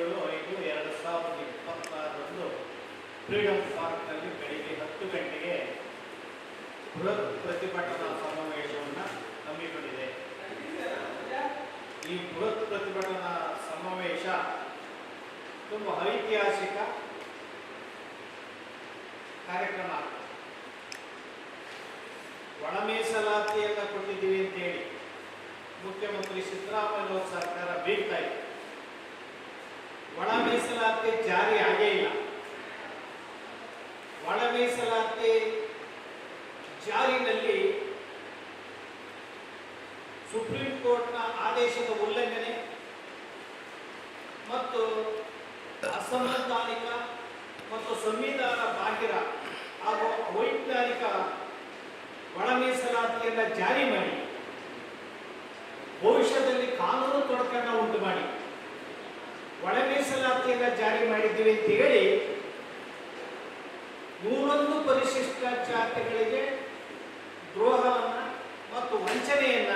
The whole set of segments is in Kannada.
27/5/2026 ಫ್ರೀಡಂ ಪಾರ್ಕ್ನಲ್ಲಿ ಬೆಳಿಗ್ಗೆ 10 ಗಂಟೆಗೆ ಬೃಹತ್ ಪ್ರತಿಭಟನಾ ಸಮಾವೇಶವನ್ನು ಹಮ್ಮಿಕೊಂಡಿದೆ. ಈ ಬೃಹತ್ ಪ್ರತಿಭಟನಾ ಸಮಾವೇಶ ತುಂಬ ಐತಿಹಾಸಿಕ ಕಾರ್ಯಕ್ರಮ. ಒಳ ಮೀಸಲಾತಿಯನ್ನು ಕೊಟ್ಟಿದ್ದೀವಿ ಅಂತೇಳಿ ಮುಖ್ಯಮಂತ್ರಿ ಸಿದ್ದರಾಮಯ್ಯ ಸರ್ಕಾರ ಬೀಗ್ತಾ ಇದೆ. ಒಳ ಮೀಸಲಾತಿ ಜಾರಿ ಆಗೇ ಇಲ್ಲ. ಒಳ ಮೀಸಲಾತಿ ಜಾರಿನಲ್ಲಿ ಸುಪ್ರೀಂ ಕೋರ್ಟ್ನ ಆದೇಶದ ಉಲ್ಲಂಘನೆ ಮತ್ತು ಅಸಂವಿಧಾನಿಕ ಮತ್ತು ಸಂವಿಧಾನ ಬಾಹಿರ ಹಾಗೂ ಅವೈಜ್ಞಾನಿಕ ಒಳ ಮೀಸಲಾತಿಯನ್ನು ಜಾರಿ ಮಾಡಿ ಭವಿಷ್ಯದಲ್ಲಿ ಕಾನೂನು ತೊಡಕನ್ನು ಉಂಟು ಮಾಡಿ ಒಳ ಮೀಸಲಾತಿಯನ್ನು ಜಾರಿ ಮಾಡಿದ್ದೀವಿ ಅಂತ ಹೇಳಿ 101 ಪರಿಶಿಷ್ಟ ಜಾತಿಗಳಿಗೆ ದ್ರೋಹವನ್ನು ಮತ್ತು ವಂಚನೆಯನ್ನ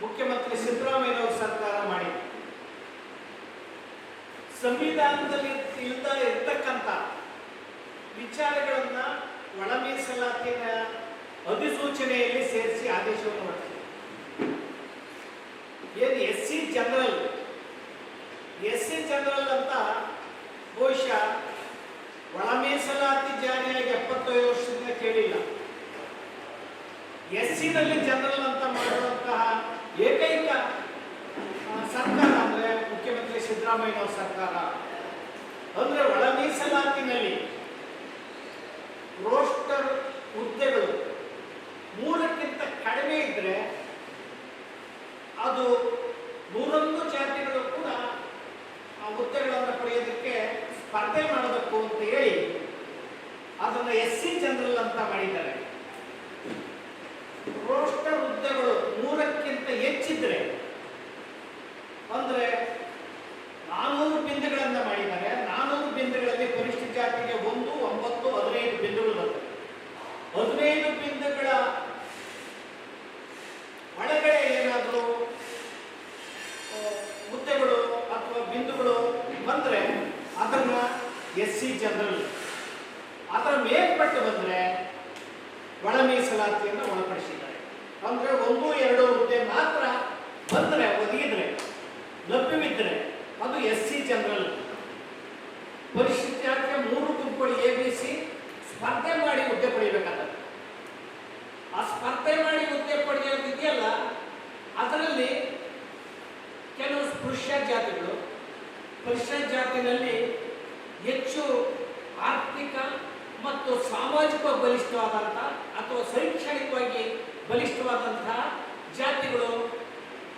ಮುಖ್ಯಮಂತ್ರಿ ಸಿದ್ದರಾಮಯ್ಯ ಸರ್ಕಾರ ಮಾಡಿದೆ. ಸಂವಿಧಾನದಲ್ಲಿ ಇರ್ತಕ್ಕಂಥ ವಿಚಾರಗಳನ್ನ ಒಳ ಮೀಸಲಾತಿಯ ಅಧಿಸೂಚನೆಯಲ್ಲಿ ಸೇರಿಸಿ ಆದೇಶವನ್ನು ಹೊರಡಿಸಿದೆ. ಏನು ಎಸ್ ಸಿ ಜನರಲ್ ಅಂತ ಬಹುಶಃ ಒಳ ಮೀಸಲಾತಿ ಜಾರಿಯಾಗಿ 75 ವರ್ಷದಿಂದ ಕೇಳಿಲ್ಲ. ಎಸ್ ಸಿನಲ್ಲಿ ಜನರಲ್ ಅಂತ ಮಾಡುವಂತಹ ಏಕೈಕ ಸರ್ಕಾರ ಅಂದ್ರೆ ಮುಖ್ಯಮಂತ್ರಿ ಸಿದ್ದರಾಮಯ್ಯ ಸರ್ಕಾರ. ಅಂದ್ರೆ ಒಳ ಮೀಸಲಾತಿನಲ್ಲಿ ರೋಸ್ಟರ್ ಹುದ್ದೆಗಳು 3ಕ್ಕಿಂತ ಕಡಿಮೆ ಇದ್ರೆ ಅದು 101 ಜಾತಿಗಳು ಕೂಡ ಆ ಹುದ್ದೆಗಳನ್ನು ಪಡೆಯೋದಕ್ಕೆ ಸ್ಪರ್ಧೆ ಮಾಡೋದಕ್ಕೂ ಅಂತ ಹೇಳಿ ಅದನ್ನು ಎಸ್ ಸಿ ಜನರಲ್ ಅಂತ ಮಾಡಿದ್ದಾರೆ. ರೋಸ್ಟರ್ ಹುದ್ದೆಗಳು 3ಕ್ಕಿಂತ ಹೆಚ್ಚಿದ್ರೆ ಅಂದ್ರೆ 400 ಬಿಂದುಗಳನ್ನ ಮಾಡಿದ್ದಾರೆ. 400 ಬಿಂದುಗಳಲ್ಲಿ ಪರಿಶಿಷ್ಟ ಜಾತಿಗೆ 1, 9, 15 ಬಿಂದುಗಳು ಬರ್ತವೆ. 15 ಬಿಂದುಗಳ ಒಳಗಡೆ ಏನಾದರೂ ಹುದ್ದೆಗಳು ಅಥವಾ ಬಿಂದುಗಳು ಬಂದ್ರೆ ಅದನ್ನ ಎಸ್ ಸಿ ಜನರಲ್, ಅದರ ಮೇಲ್ಪಟ್ಟು ಬಂದ್ರೆ ಒಳ ಮೀಸಲಾತಿಯನ್ನು ಒಳಪಡಿಸಿದ್ದಾರೆ. ಅಂದ್ರೆ 1, 2 ಹುದ್ದೆ ಮಾತ್ರ ಬಂದ್ರೆ ಒದಗಿದ್ರೆ ಲಭ್ಯವಿದ್ರೆ ಅದು ಎಸ್ ಸಿ ಜನರಲ್. ಪರಿಶಿಷ್ಟ ಜಾತಿಗೆ 3 ಗುಂಪುಗಳು ABC ಸ್ಪರ್ಧೆ ಮಾಡಿ ಹುದ್ದೆ ಪಡೆಯಬೇಕಾದ್ರೆ ಆ ಸ್ಪರ್ಧೆ ಮಾಡಿ ಹುದ್ದೆ ಪಡೆಯೋದಿದೆಯಲ್ಲ ಅದರಲ್ಲಿ ಕೆಲವು ಸ್ಪೃಶ್ಯ ಜಾತಿಗಳು, ಪರಿಶಿಷ್ಟ ಜಾತಿನಲ್ಲಿ ಹೆಚ್ಚು ಆರ್ಥಿಕ ಮತ್ತು ಸಾಮಾಜಿಕ ಬಲಿಷ್ಠವಾದಂತಹ ಅಥವಾ ಶೈಕ್ಷಣಿಕವಾಗಿ ಬಲಿಷ್ಠವಾದಂತಹ ಜಾತಿಗಳು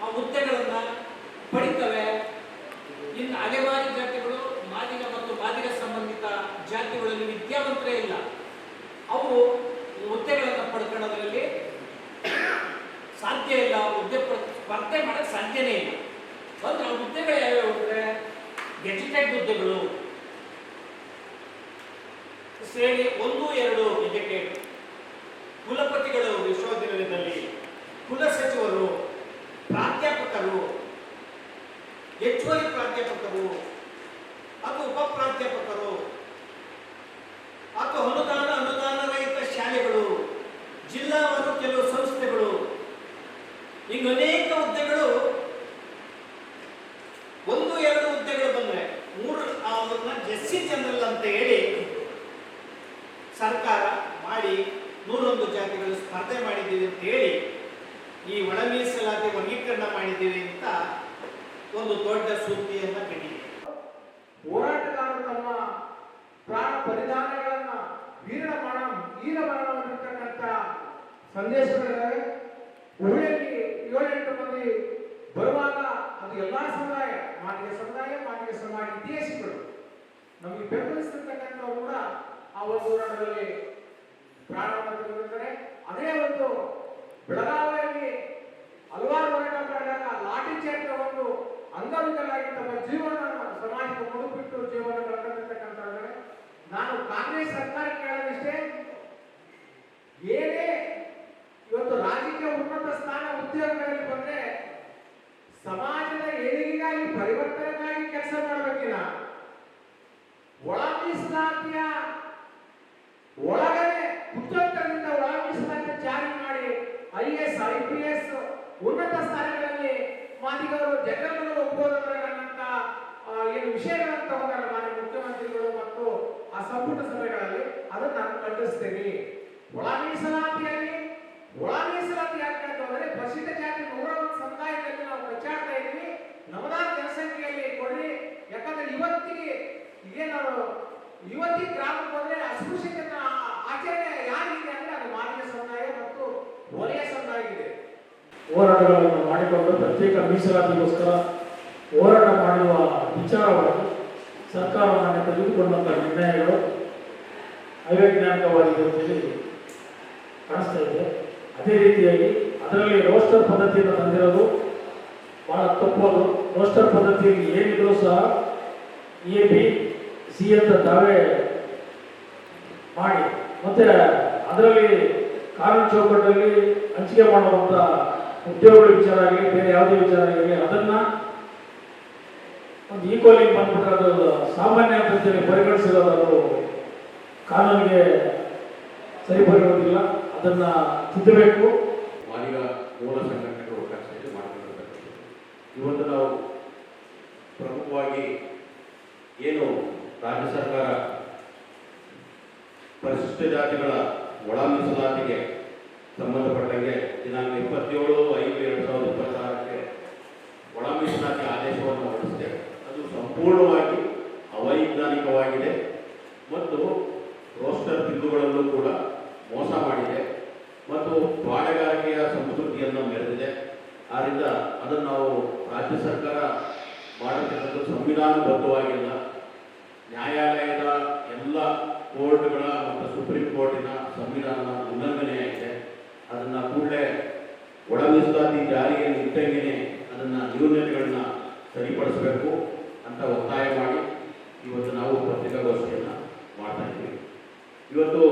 ಆ ಹುದ್ದೆಗಳನ್ನು ಪಡಿತವೆ. ಇನ್ನು ಅಲೆಮಾರಿ ಜಾತಿಗಳು, ಮಾದಿಗ ಮತ್ತು ಮಾದಿಗ ಸಂಬಂಧಿತ ಜಾತಿಗಳಲ್ಲಿ ವಿದ್ಯಾವಂತರೇ ಇಲ್ಲ, ಅವು ಹುದ್ದೆಗಳನ್ನು ಪಡ್ಕೊಳ್ಳೋದ್ರಲ್ಲಿ ಸಾಧ್ಯ ಇಲ್ಲ, ಹುದ್ದೆ ಸ್ಪರ್ಧೆ ಮಾಡೋಕ್ಕೆ ಸಾಧ್ಯನೇ ಇಲ್ಲ. ಅಂದ್ರೆ ಆ ಹುದ್ದೆಗಳು ಯಾವ್ಯಾವ ಅಂದ್ರೆ ಗೆಜೆಟೆಡ್ ಹುದ್ದೆಗಳು, ಶ್ರೇಣಿ 1, 2 ಗೆಜೆಟೆಡ್, ಕುಲಪತಿಗಳು ವಿಶ್ವವಿದ್ಯಾಲಯದಲ್ಲಿ, ಕುಲಸಚಿವರು, ಪ್ರಾಧ್ಯಾಪಕರು, ಹೆಚ್ಚುವರಿ ಪ್ರಾಧ್ಯಾಪಕರು ಅಥವಾ ಉಪ ಪ್ರಾಧ್ಯಾಪಕರು ಅಥವಾ ಅನುದಾನ ರಹಿತ ಶಾಲೆಗಳು, ಜಿಲ್ಲಾವಾರು ಕೆಲವು ಸಂಸ್ಥೆಗಳು, ಈಗ ಅನೇಕ ಹುದ್ದೆಗಳು 1, 2 ಹುದ್ದೆಗಳು ಬಂದ್ರೆ 3 ಅವ್ರನ್ನ ಎಸ್ ಸಿ ಜನರಲ್ ಅಂತ ಹೇಳಿ ಸರ್ಕಾರ ಮಾಡಿ 101 ಜಾತಿಗಳು ಸ್ಪರ್ಧೆ ಮಾಡಿದ್ದೀವಿ ಅಂತ ಹೇಳಿ ಈ ಒಳ ಮೀಸಲಾತಿ ವರ್ಗೀಕರಣ ಮಾಡಿದ್ದೀವಿ ಅಂತ ಒಂದು ದೊಡ್ಡ ಸುದ್ದಿಯನ್ನ ಬಿಟ್ಟಿದೆ. ಹೋರಾಟಗಾರರು ತಮ್ಮ ಪ್ರಾಣ ಬಲಿದಾನಗಳನ್ನ ವೀರಮರಣವಾಗಿರ್ತಕ್ಕಂಥ ಸಂದೇಶಗಳಿದ್ದಾವೆ. ಹುಳಿಯಲ್ಲಿ 7-8 ಮಂದಿ ಬರುವಾಗ ಅದು ಎಲ್ಲಾ ಸಮುದಾಯ, ಮಾದಿಗ ಸಮಾಜ ಇತಿಹಾಸಿಗಳು ನಮಗೆ ಬೆಂಬಲಿಸಿರ್ತಕ್ಕಂಥವ್ರು ಕೂಡ ಆ ಒಂದು ಹೋರಾಟದಲ್ಲಿ ಪ್ರಾಣವನ್ನು ತೆಗೆದುಕೊಂಡಿದ್ದಾರೆ. ಅದೇ ಒಂದು ಬೆಳಗಾವಿಯಲ್ಲಿ ಹಲವಾರು ಹೋರಾಟ ಮಾಡಿದಾಗ ಲಾಠಿ ಚಾರ್ಜ್ ತಗೊಂಡು ಅಂಗವಿಕಲಾಗಿ ತಮ್ಮ ಜೀವನ ಸಮಾಜಕ್ಕೆ ಮುಡುಪಿಟ್ಟು ಜೀವನ ಕಳ್ಕೊಂಡಿರ್ತಕ್ಕಂಥವ್ರೆ. ನಾನು ಕಾಂಗ್ರೆಸ್ ಸರ್ಕಾರ ಕೇಳೋದಿಷ್ಟೇ, ಏನೇ ಇವತ್ತು ರಾಜಕೀಯ ಉನ್ನತ ಸ್ಥಾನ ಉದ್ಯೋಗಗಳಲ್ಲಿ ಬಂದ್ರೆ ಸಮಾಜದ ಏಳಿಗೆಗಾಗಿ ಪರಿವರ್ತನೆಗಾಗಿ ಕೆಲಸ ಮಾಡಬೇಕಿಲ್ಲ, ವಿಷಯಗಳನ್ನು ತಗೊಂಡಲ್ಲ ಮಾನ್ಯ ಮುಖ್ಯಮಂತ್ರಿಗಳು ಮತ್ತು ಆ ಸಂಪುಟ ಸಭೆಗಳಲ್ಲಿ ಅದನ್ನು ನಾನು ಖಂಡಿಸ್ತೇನೆ. ಒಳ ಮೀಸಲಾತಿಯಲ್ಲಿ ಯಾಕೆ ಅಂದ್ರೆ ಪರಿಶಿಷ್ಟ ಜಾತಿ 101 ಸಮುದಾಯದಲ್ಲಿ ನಾವು ಕಚ್ಚಾಡ್ತಾ ಇದ್ದೀವಿ. ನಮ್ಮದಾದ ಜನಸಂಖ್ಯೆಯಲ್ಲಿ ಕೊಡ್ರಿ. ಯಾಕಂದ್ರೆ ಇವತ್ತಿಗೆ ಗ್ರಾಮಕ್ಕೆ ಹೋದ್ರೆ ಅಸ್ಪೃಶ್ಯತೆಯ ಆಚರಣೆ ಯಾರಿಗಿದೆ ಅಂದ್ರೆ ಅದು ಮಾದಿಗ ಸಮುದಾಯ ಮತ್ತು ವಲಯ ಸಮುದಾಯ ಇದೆ. ಹೋರಾಟಗಳನ್ನು ಮಾಡಿಕೊಂಡು ಪ್ರತ್ಯೇಕ ಮೀಸಲಾತಿಗೋಸ್ಕರ ಹೋರಾಟ ಮಾಡುವ ವಿಚಾರವಾಗಿ ಸರ್ಕಾರವನ್ನು ತೆಗೆದುಕೊಂಡಂಥ ನಿರ್ಣಯಗಳು ಅವೈಜ್ಞಾನಿಕವಾಗಿದೆ ಅಂತೇಳಿ ಕಾಣಿಸ್ತಾ ಇದೆ. ಅದೇ ರೀತಿಯಾಗಿ ಅದರಲ್ಲಿ ರೋಸ್ಟರ್ ಪದ್ಧತಿಯನ್ನು ತಂದಿರೋದು ಬಹಳ ತಪ್ಪು. ರೋಸ್ಟರ್ ಪದ್ಧತಿಯಲ್ಲಿ ಏನಿದ್ರು ಸಹ ABC ಅಂತ ತಾವೇ ಮಾಡಿ ಮತ್ತೆ ಅದರಲ್ಲಿ ಕಾನೂನು ಚೌಕಟ್ಟಲ್ಲಿ ಹಂಚಿಕೆ ಮಾಡುವಂಥ ಉದ್ಯೋಗಗಳ ವಿಚಾರ ಆಗಲಿ ಬೇರೆ ಯಾವುದೇ ವಿಚಾರ ಆಗಲಿ ಅದನ್ನ ಒಂದು ಈಕ್ವಲಿಂಗ್ ಬಂದ್ಬಿಟ್ರೆ ಅದು ಸಾಮಾನ್ಯ ಅಂತೇಳಿ ಪರಿಗಣಿಸಿರೋದು ಕಾನೂನಿಗೆ ಸರಿಪಡಿರೋದಿಲ್ಲ. ಅದನ್ನ ತಿದ್ದಬೇಕು. ಮಾದಿಗ ಮೂಲ ಸಂಘಟನೆಗಳು ಒಟ್ಟಾಗಿ ಮಾಡಿಕೊಂಡಿರ್ತಕ್ಕಂಥದ್ದು. ಇವತ್ತು ನಾವು ಪ್ರಮುಖವಾಗಿ ಏನು ರಾಜ್ಯ ಸರ್ಕಾರ ಪರಿಶಿಷ್ಟ ಜಾತಿಗಳ ಒಳ ಮೀಸಲಾತಿಗೆ ಸಂಬಂಧಪಟ್ಟಂಗೆ ದಿನಾಂಕ 27/5/2026 ಒಳ ಮೀಸಲಾತಿ ಆದೇಶವನ್ನು ಹೊರಡಿಸಿದೆ. ಅದು ಸಂಪೂರ್ಣವಾಗಿ ಅವೈಜ್ಞಾನಿಕವಾಗಿದೆ ಮತ್ತು ರೋಸ್ಟರ್ ಬಿಂದುಗಳಲ್ಲೂ ಕೂಡ ಮೋಸ ಮಾಡಿದೆ ಮತ್ತು ಪಾಳೆಗಾರಿಕೆಯ ಸಂಸ್ಕೃತಿಯನ್ನು ಮೆರೆದಿದೆ. ಆದ್ದರಿಂದ ಅದನ್ನು ನಾವು ರಾಜ್ಯ ಸರ್ಕಾರ ಮಾಡತಕ್ಕಂಥ ಸಂವಿಧಾನಬದ್ಧವಾಗಿಲ್ಲ. ನ್ಯಾಯಾಲಯದ ಎಲ್ಲ ಕೋರ್ಟ್ಗಳ ಮತ್ತು ಸುಪ್ರೀಂ ಕೋರ್ಟಿನ ಸಂವಿಧಾನದ ಉಲ್ಲಂಘನೆಯಾಗಿದೆ. ಅದನ್ನು ಕೂಡಲೇ ಒಳ ಮೀಸಲಾತಿ ಜಾರಿಯಲ್ಲಿ ಇಟ್ಟಂಗೆಯೇ ಅದನ್ನು ನ್ಯೂನತೆಗಳನ್ನ ಸರಿಪಡಿಸಬೇಕು ಅಂತ ಒತ್ತಾಯ ಮಾಡಿ ಇವತ್ತು ನಾವು ಪತ್ರಿಕಾಗೋಷ್ಠಿಯನ್ನು ಮಾಡ್ತಾ ಇದ್ದೀವಿ. ಇವತ್ತು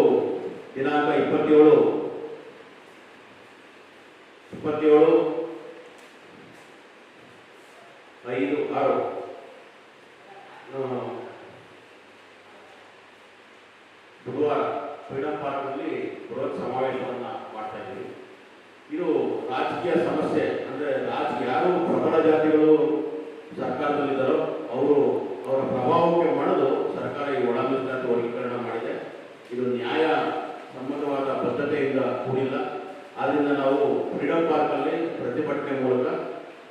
ದಿನಾಂಕ 27/5/6 ಬುಧವಾರ ಫ್ರೀಡಂ ಪಾರ್ಕ್ನಲ್ಲಿ ಬೃಹತ್ ಸಮಾವೇಶವನ್ನು ಮಾಡ್ತಾ ಇದ್ದೀವಿ. ಇದು ರಾಜಕೀಯ ಸಮಸ್ಯೆ ಅಂದರೆ ಯಾರು ಪ್ರಬಲ ಜಾತಿಗಳು ಸರ್ಕಾರದಲ್ಲಿದ್ದಾರೋ ಅವರ ಪ್ರಭಾವಕ್ಕೆ ಮಾಡಲು ಸರ್ಕಾರ ಈ ಒಳ ಮೀಸಲಾತಿ ವರ್ಗೀಕರಣ ಮಾಡಿದೆ. ಇದು ನ್ಯಾಯ ಸಮ್ಮತವಾದ ಬದ್ಧತೆಯಿಂದ ಕೂಡಿಲ್ಲ. ಆದ್ದರಿಂದ ನಾವು ಫ್ರೀಡಂ ಪಾರ್ಕಲ್ಲಿ ಪ್ರತಿಭಟನೆ ಮೂಲಕ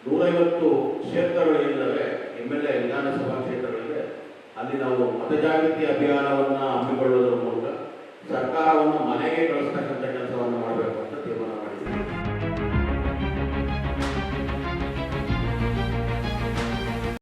150 ಕ್ಷೇತ್ರಗಳಿಲ್ಲವೆ MLA ವಿಧಾನಸಭಾ ಕ್ಷೇತ್ರಗಳಿವೆ. ಅಲ್ಲಿ ನಾವು ಮತಜಾಗೃತಿ ಅಭಿಯಾನವನ್ನು ಹಮ್ಮಿಕೊಳ್ಳುವುದರ ಮೂಲಕ ಸರ್ಕಾರವನ್ನು ಮನೆಗೆ ಕಳಿಸ್ತಕ್ಕಂಥ